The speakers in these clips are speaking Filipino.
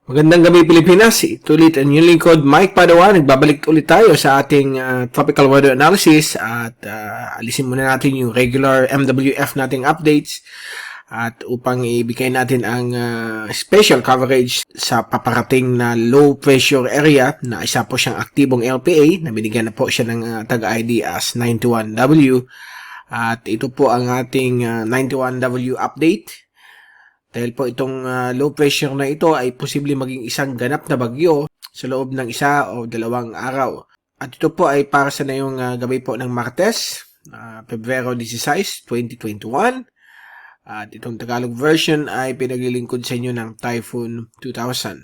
Magandang gabi Pilipinas, ito ulit ang inyong lingkod Mike Padawan. Nagbabalik ulit tayo sa ating tropical weather analysis at alisin muna natin yung regular MWF nating updates at upang ibigay natin ang special coverage sa paparating na low pressure area na isa po siyang aktibong LPA na binigyan na po siya ng tag-ID as 91W at ito po ang ating 91W update. Dahil po itong low pressure na ito ay posibleng maging isang ganap na bagyo sa loob ng isa o dalawang araw. At ito po ay para sa ngayong gabi po ng Martes, Pebrero 16, 2021. At itong Tagalog version ay pinaglilingkod sa inyo ng Typhoon 2000.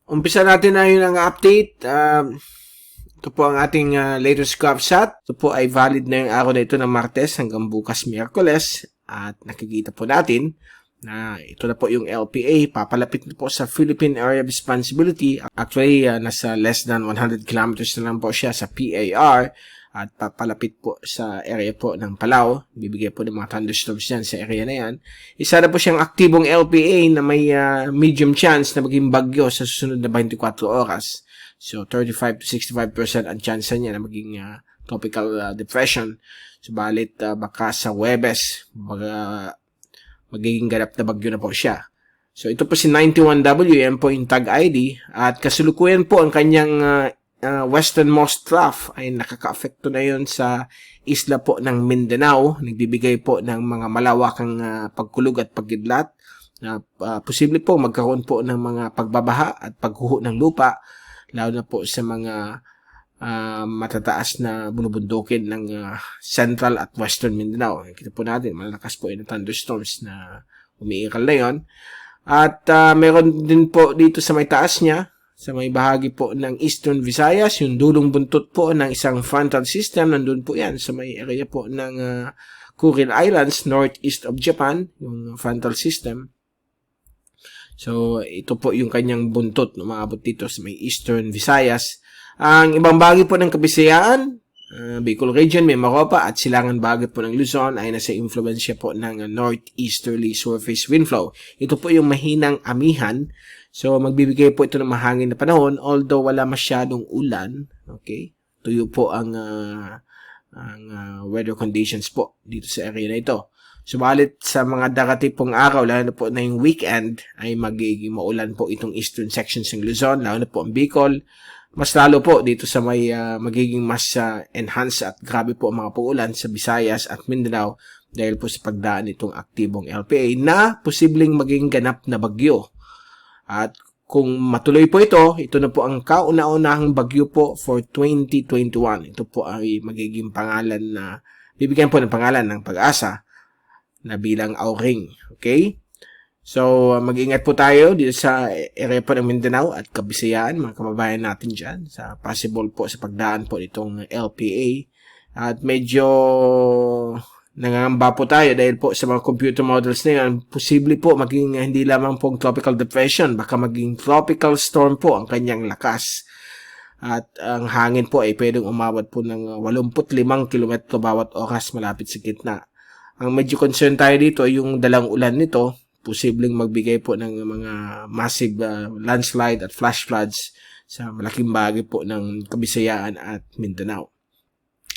Umpisa natin na yun ang update. Ito po ang ating latest GovSat. Ito po ay valid na yung araw na ito ng Martes hanggang bukas Miyerkules. At nakikita po natin na ito na po yung LPA. Papalapit na po sa Philippine Area of Responsibility. Actually, nasa less than 100 kilometers na lang po siya sa PAR. At papalapit po sa area po ng Palau. Bibigay po ng mga thunderstorms yan sa area na yan. Isa na po siyang aktibong LPA na may medium chance na maging bagyo sa susunod na 24 oras. So, 35 to 65% ang chance niya na maging tropical depression. Subalit, baka sa Huwebes, magiging ganap na bagyo na po siya. So, ito po si 91W, yan po yung tag ID. At kasalukuyan po ang kanyang westernmost trough ay nakaka-affecto na yon sa isla po ng Mindanao. Nagbibigay po ng mga malawakang pagkulog at pagkidlat. Posible po magkaroon po ng mga pagbabaha at paghuho ng lupa, lalo na po sa mga matataas na bulubundukin ng central at western Mindanao. Kita po natin, malalakas po yung thunderstorms na umiiral na yun. At meron din po dito sa may taas niya, sa may bahagi po ng Eastern Visayas, yung dulong buntot po ng isang frontal system, nandun po yan sa may area po ng Kuril Islands, northeast of Japan, yung frontal system. So, ito po yung kanyang buntot na umabot dito sa may Eastern Visayas. Ang ibang bahagi po ng Kabisayaan, Bicol Region, Mimaropa at silangan bahagi po ng Luzon ay nasa influensya po ng northeasterly surface wind flow. Ito po yung mahinang amihan. So, magbibigay po ito ng mahangin na panahon although wala masyadong ulan. Okay? Tuyo po ang weather conditions po dito sa area na ito. Subalit sa mga darating pong araw, lalo na po na yung weekend, ay magiging maulan po itong eastern sections ng Luzon, lalo na po ang Bicol. Mas lalo po dito sa may magiging mas enhanced at grabe po ang mga pag-ulan sa Visayas at Mindanao dahil po sa pagdaan nitong aktibong LPA na posibleng maging ganap na bagyo. At kung matuloy po ito na po ang kauna-unahang bagyo po for 2021. Ito po ay magiging pangalan na, bibigyan po ng pangalan ng Pag-asa na bilang Auring. Okay? So, mag-ingat po tayo dito sa area po ng Mindanao at Kabisayaan, mga kababayan natin dyan, sa possible po sa pagdaan po itong LPA. At medyo nangangamba po tayo dahil po sa mga computer models na yan, posible po maging hindi lamang pong tropical depression, baka maging tropical storm po ang kanyang lakas. At ang hangin po ay pwedeng umabot po ng 85 km bawat oras malapit sa gitna. Ang medyo concern tayo dito ay yung dalang ulan nito, posibleng magbigay po ng mga massive landslide at flash floods sa malaking bahagi po ng Kabisayaan at Mindanao.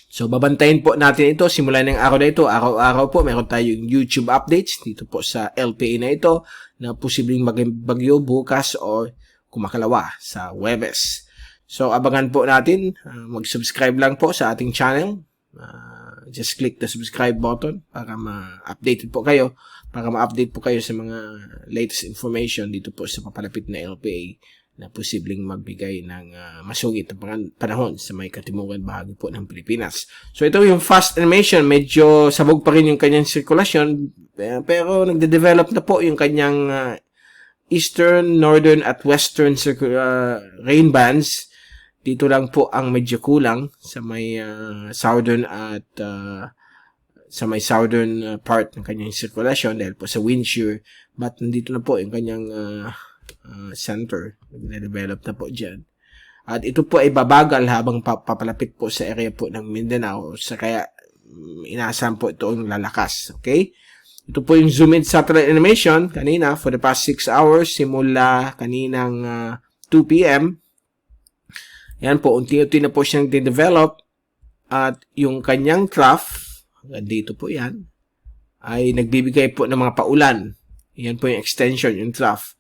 So, babantayin po natin ito simula ng araw na ito. Araw-araw po meron tayong YouTube updates dito po sa LPA na ito na posibleng maging bagyo bukas o kumakalawa sa Huwebes. So, abangan po natin. Mag-subscribe lang po sa ating channel. Just click the subscribe button para ma-update po kayo, para ma-update po kayo sa mga latest information dito po sa papalapit na LPA na posibleng magbigay ng masugid na panahon sa may katimukan bahagi po ng Pilipinas. So ito yung fast animation, medyo sabog pa rin yung kanyang sirkulasyon pero nagde-develop na po yung kanyang eastern, northern at western rain bands. Dito lang po ang medyo kulang sa may southern at sa may southern part ng kanyang sirkulasyon dahil po sa wind shear. But nandito na po yung kanyang center. Nagde-develop na po dyan. At ito po ay babagal habang papalapit po sa area po ng Mindanao. Kaya inaasahan po ito ang lalakas. Okay? Ito po yung zoom in satellite animation kanina for the past 6 hours simula kaninang 2 p.m. Yan po, unti-unti na po siyang de-develop at yung kanyang trough, dito po yan, ay nagbibigay po ng mga paulan. Yan po yung extension, yung trough.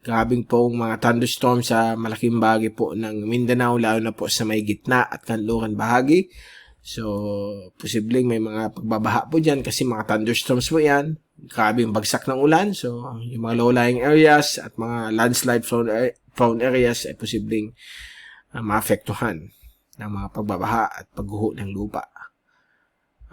Grabing po mga thunderstorm sa malaking bahagi po ng Mindanao, lalo na po sa may gitna at kanluran bahagi. So, posibleng may mga pagbabaha po dyan kasi mga thunderstorms po yan. Grabing bagsak ng ulan. So, yung mga low-lying areas at mga landslide prone areas ay posibleng maapektuhan ng mga pagbabaha at pagguho ng lupa.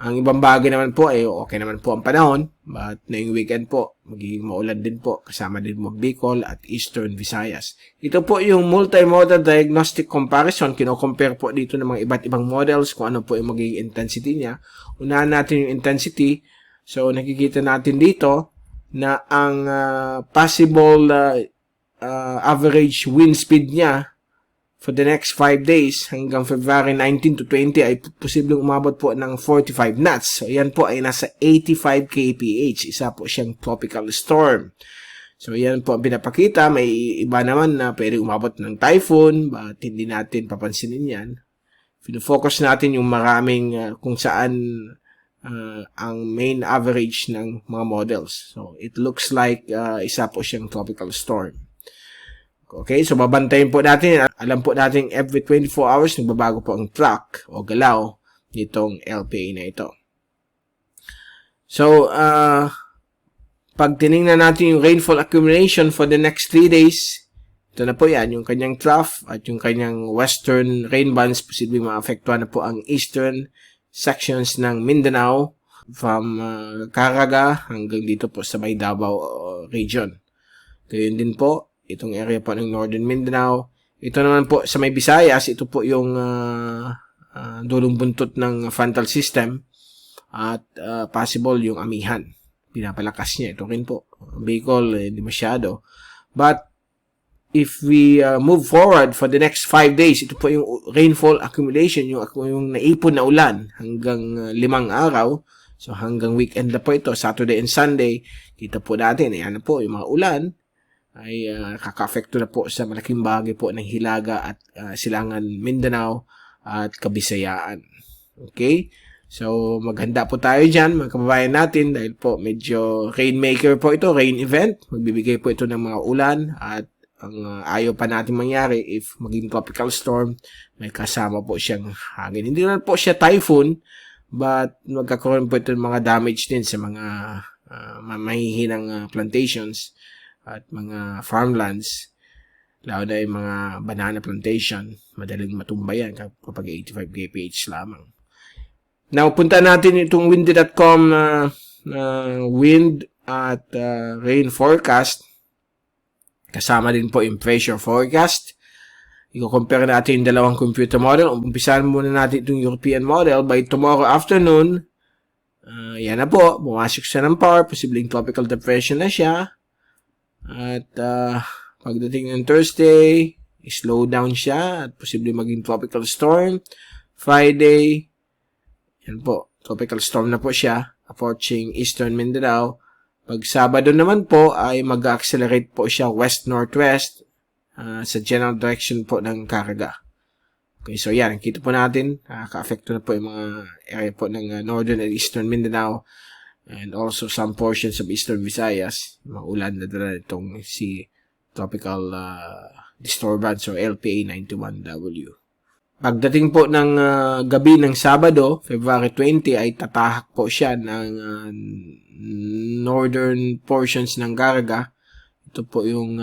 Ang ibang bagay naman po ay okay naman po ang panahon, but ngayong weekend po, magiging maulan din po, kasama din mo Bicol at Eastern Visayas. Ito po yung multimodal diagnostic comparison. Kino-compare po dito ng mga iba't ibang models kung ano po yung magiging intensity niya. Unahan natin yung intensity. So, nakikita natin dito na ang possible average wind speed niya for the next 5 days hanggang February 19 to 20 ay posibleng umabot po ng 45 knots. So, yan po ay nasa 85 kph. Isa po siyang tropical storm. So, yan po ang pinapakita. May iba naman na pwede umabot ng typhoon, but hindi natin papansinin yan. Fino-focus natin yung maraming kung saan ang main average ng mga models. So, it looks like isa po siyang tropical storm. Okay, so babantayin po natin. Alam po natin every 24 hours nagbabago po ang track o galaw nitong LPA na ito. So, pag tinignan natin yung rainfall accumulation for the next 3 days, ito na po yan, yung kanyang trough at yung kanyang western rain bands, posibleng maapektuhan na po ang eastern sections ng Mindanao from Caraga hanggang dito po sa may Davao region. Gayun din po, itong area po ng Northern Mindanao. Ito naman po sa may Visayas, ito po yung dulong buntot ng frontal system at possible yung amihan. Pinapalakas niya. Ito rin po. Bicol, hindi masyado. But if we move forward for the next 5 days, ito po yung rainfall accumulation, yung naipon na ulan hanggang 5 araw. So hanggang weekend na po ito, Saturday and Sunday, kita po natin, ayan na po yung mga ulan ay kaka-affecto na po sa malaking bahagi po ng Hilaga at Silangan Mindanao at Kabisayaan. Okay? So, maghanda po tayo dyan, mga kababayan natin, dahil po medyo rainmaker po ito, rain event. Magbibigay po ito ng mga ulan at ang ayaw pa natin mangyari if maging tropical storm, may kasama po siyang hangin. Hindi naman po siya typhoon, but magkakaroon po ito ng mga damage din sa mga mahihinang plantations at mga farmlands, lalo na yung mga banana plantation, madaling matumba yan kapag 85 kph lamang. Now, punta natin itong windy.com wind at rain forecast. Kasama din po yung pressure forecast. I-compare natin yung dalawang computer model. Umpisahan muna natin itong European model. By tomorrow afternoon, yan na po, bumasok siya ng power, posibleng tropical depression na siya. At pagdating ng Thursday, slow down siya at posibleng maging tropical storm. Friday, yan po, tropical storm na po siya, approaching Eastern Mindanao. Pag Sabado naman po ay mag-accelerate po siya west-northwest sa general direction po ng Caraga. Okay, so yan, kita po natin, ka-affecto na po yung mga area po ng Northern and Eastern Mindanao and also some portions of Eastern Visayas. Mga ulan na dala itong si tropical disturbance o LPA91W. Pagdating po ng gabi ng Sabado, February 20, ay tatahak po siya ng northern portions ng Caraga. Ito po yung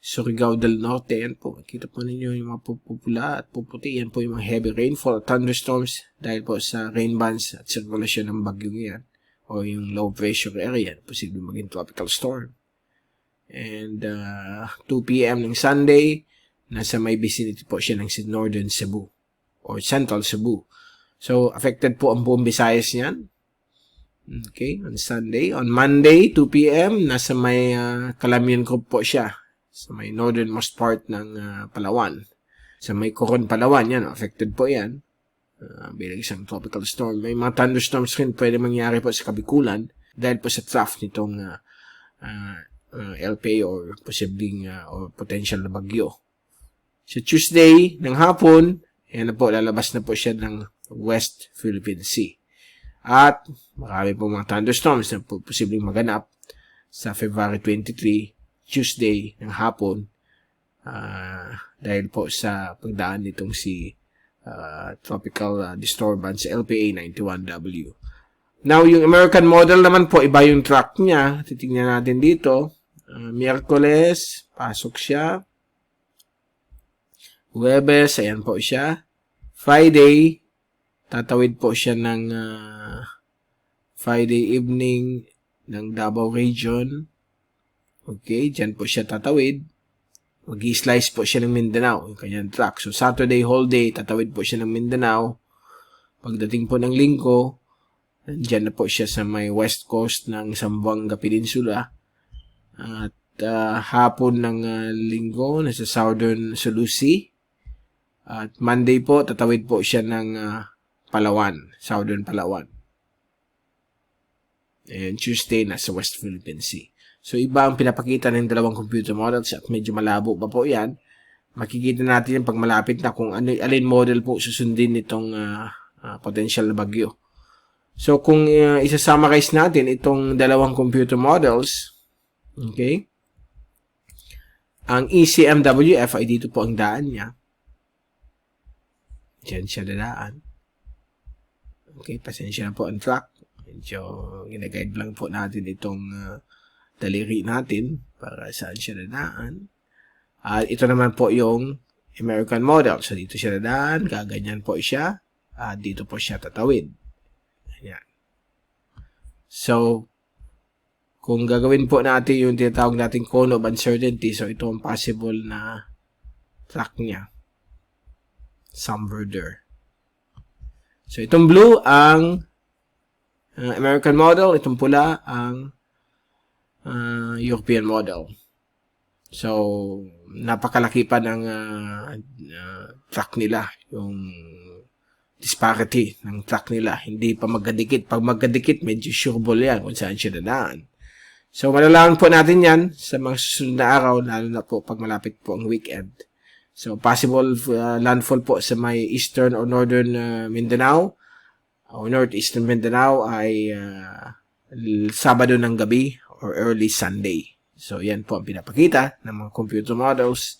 Surigao del Norte. Yan po, kita po ninyo yung mga pupula at puputi. Yan po yung mga heavy rainfall at thunderstorms dahil po sa rain bands at circulation ng bagyong yan o yung low pressure area. Posible maging tropical storm. And 2 p.m. ng Sunday, nasa may vicinity po siya ng Northern Cebu or Central Cebu. So, affected po ang buong Visayas niyan. Okay, on Sunday. On Monday, 2 p.m., nasa may Calamian Group po siya. Sa may northernmost part ng Palawan. Sa may Coron, Palawan, yan. Affected po yan. Bilang isang tropical storm. May mga thunderstorms rin pwede mangyari po sa Kabikulan. dahil po sa draft nitong LPA or posibleng or potential na bagyo. So Tuesday ng hapon, yan na po, lalabas na po siya ng West Philippine Sea. At marami po mga thunderstorms na po posibleng maganap sa February 23, Tuesday ng hapon, dahil po sa pagdaan nitong si tropical disturbance LPA 91W. Now, yung American model naman po, iba yung track niya. Titingnan natin dito. Miyerkules, pasok siya. Huwebes, ayan po siya. Friday, tatawid po siya ng Friday evening ng Davao region. Okay, dyan po siya tatawid. Mag-i-slice po siya ng Mindanao, yung kanyang track. So, Saturday whole day, tatawid po siya ng Mindanao. Pagdating po ng Linggo, dyan na po siya sa may west coast ng Zamboanga Peninsula. At hapon ng Linggo, nasa southern Sulu Sea. At Monday po, tatawid po siya ng Palawan, southern Palawan. And Tuesday, nasa West Philippine Sea. So, iba ang pinapakita ng dalawang computer models at medyo malabo pa po yan. Makikita natin yung pag malapit na kung alin model po susundin nitong potential na bagyo. So, kung isa-summarize natin itong dalawang computer models, okay, ang ECMWF ay dito po ang daan niya. Diyan siya dadaan. Okay, pasensya na po ang track. Medyo ginaguide lang po natin itong daliri natin para saan siya dadaan. At ito naman po yung American model. So, dito siya dadaan, gaganyan po siya, at dito po siya tatawid. Ayan. So, kung gagawin po natin yung tinatawag natin cone of uncertainty, so ito ang possible na track niya. Subverter. So, itong blue ang American model, itong pula ang European model. So, napakalaki pa ng track nila, yung disparity ng track nila. Hindi pa magkadikit. Pag magkadikit, medyo sureball yan kung saan siya dadaan. So, malalaman po natin yan sa mga susunod na araw, lalo na po pag malapit po ang weekend. So, possible landfall po sa may eastern or northern Mindanao o northeastern Mindanao ay Sabado ng gabi or early Sunday. So, yan po ang pinapakita ng mga computer models.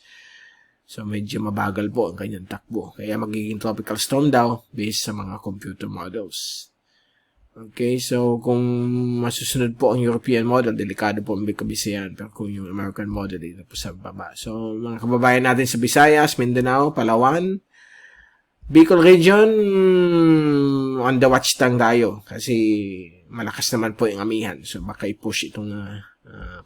So, medyo mabagal po ang kanyang takbo. Kaya magiging tropical storm daw based sa mga computer models. Okay, so kung masusunod po ang European model, delikado po ang Bisayan. Pero kung yung American model, dito po sa baba. So, mga kababayan natin sa Visayas, Mindanao, Palawan, Bicol region, on the watch tang tayo. Kasi malakas naman po yung amihan. So, baka i-push itong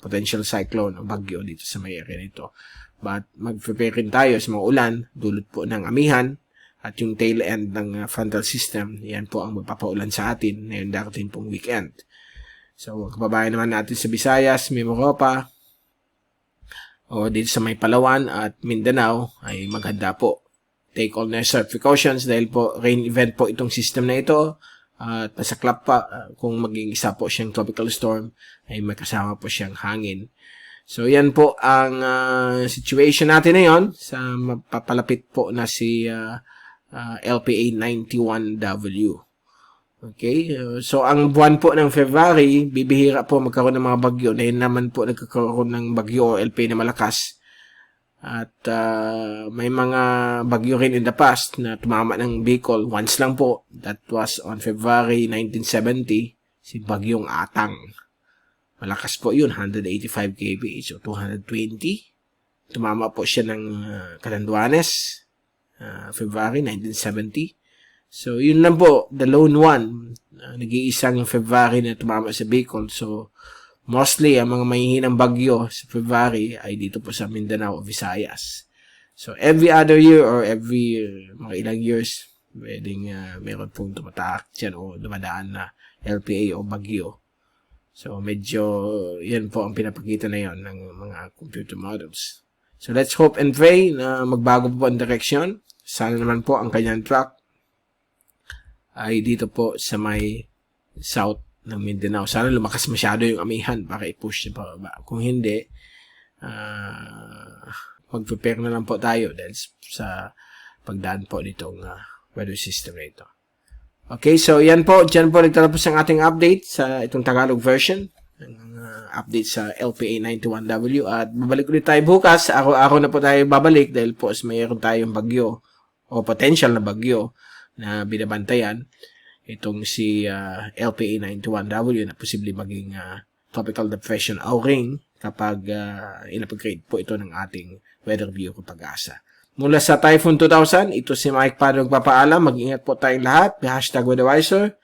potential cyclone o bagyo dito sa may area nito. But mag-prepare rin tayo sa mga ulan, dulot po ng amihan, at yung tail end ng frontal system, yan po ang magpapaulan sa atin ngayon darating pong weekend. So, kababayan naman natin sa Visayas, Mimaropa, o dito sa may Palawan at Mindanao, ay maghanda po. Take all necessary precautions dahil po rain event po itong system na ito. At masaklap pa, kung maging isa po siyang tropical storm, ay may kasama po siyang hangin. So, yan po ang situation natin ngayon sa mapapalapit po na si LPA 91W. Okay? So, ang buwan po ng February, bibihira po magkaroon ng mga bagyo. Dahil naman po nagkakaroon ng bagyo o LPA na malakas. At may mga bagyo rin in the past na tumama ng Bicol. Once lang po. That was on February 1970. Si Bagyong Atang. Malakas po yun. 185 kph o 220. Tumama po siya ng Calanduanes. February 1970. So, yun lang po, the lone one. Nag-iisang February na tumama sa Bicol. So, mostly, ang mga mahihinang bagyo sa February ay dito po sa Mindanao o Visayas. So, every other year or every mga ilang years, pwedeng meron pong tumataak dyan o dumadaan na LPA o bagyo. So, medyo yan po ang pinapakita na yon ng mga computer models. So, let's hope and pray na magbago po ang direction. Sana naman po ang kanyang track ay dito po sa may south ng Mindanao. Sana lumakas masyado yung amihan para i-push sa pababa. Kung hindi, mag-prepare na lang po tayo dahil sa pagdaan po nitong weather system na ito. Okay, so yan po. Diyan po nagtatapos ang ating update sa itong Tagalog version. Update sa LPA 91W. At babalik ulit tayo bukas. Araw-araw na po tayo babalik dahil po mayroon tayong bagyo o potential na bagyo na binabantayan. Itong si LPA 91W na posibleng maging tropical depression o ring kapag in-upgrade po ito ng ating weather bureau Pag-asa. Mula sa Typhoon 2000, ito si Mike Pado nagpapaalam. Mag-ingat po tayong lahat. #WeatherWiser,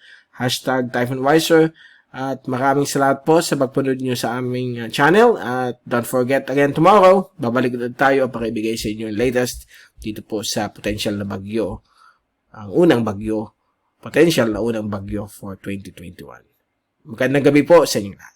#TyphoonWiser. At maraming salamat po sa pagpunod nyo sa aming channel. At don't forget again tomorrow, babalik na tayo para ibigay sa inyo yung latest dito po sa potential na bagyo. Ang unang bagyo, potential na unang bagyo for 2021. Magandang gabi po sa inyo lahat.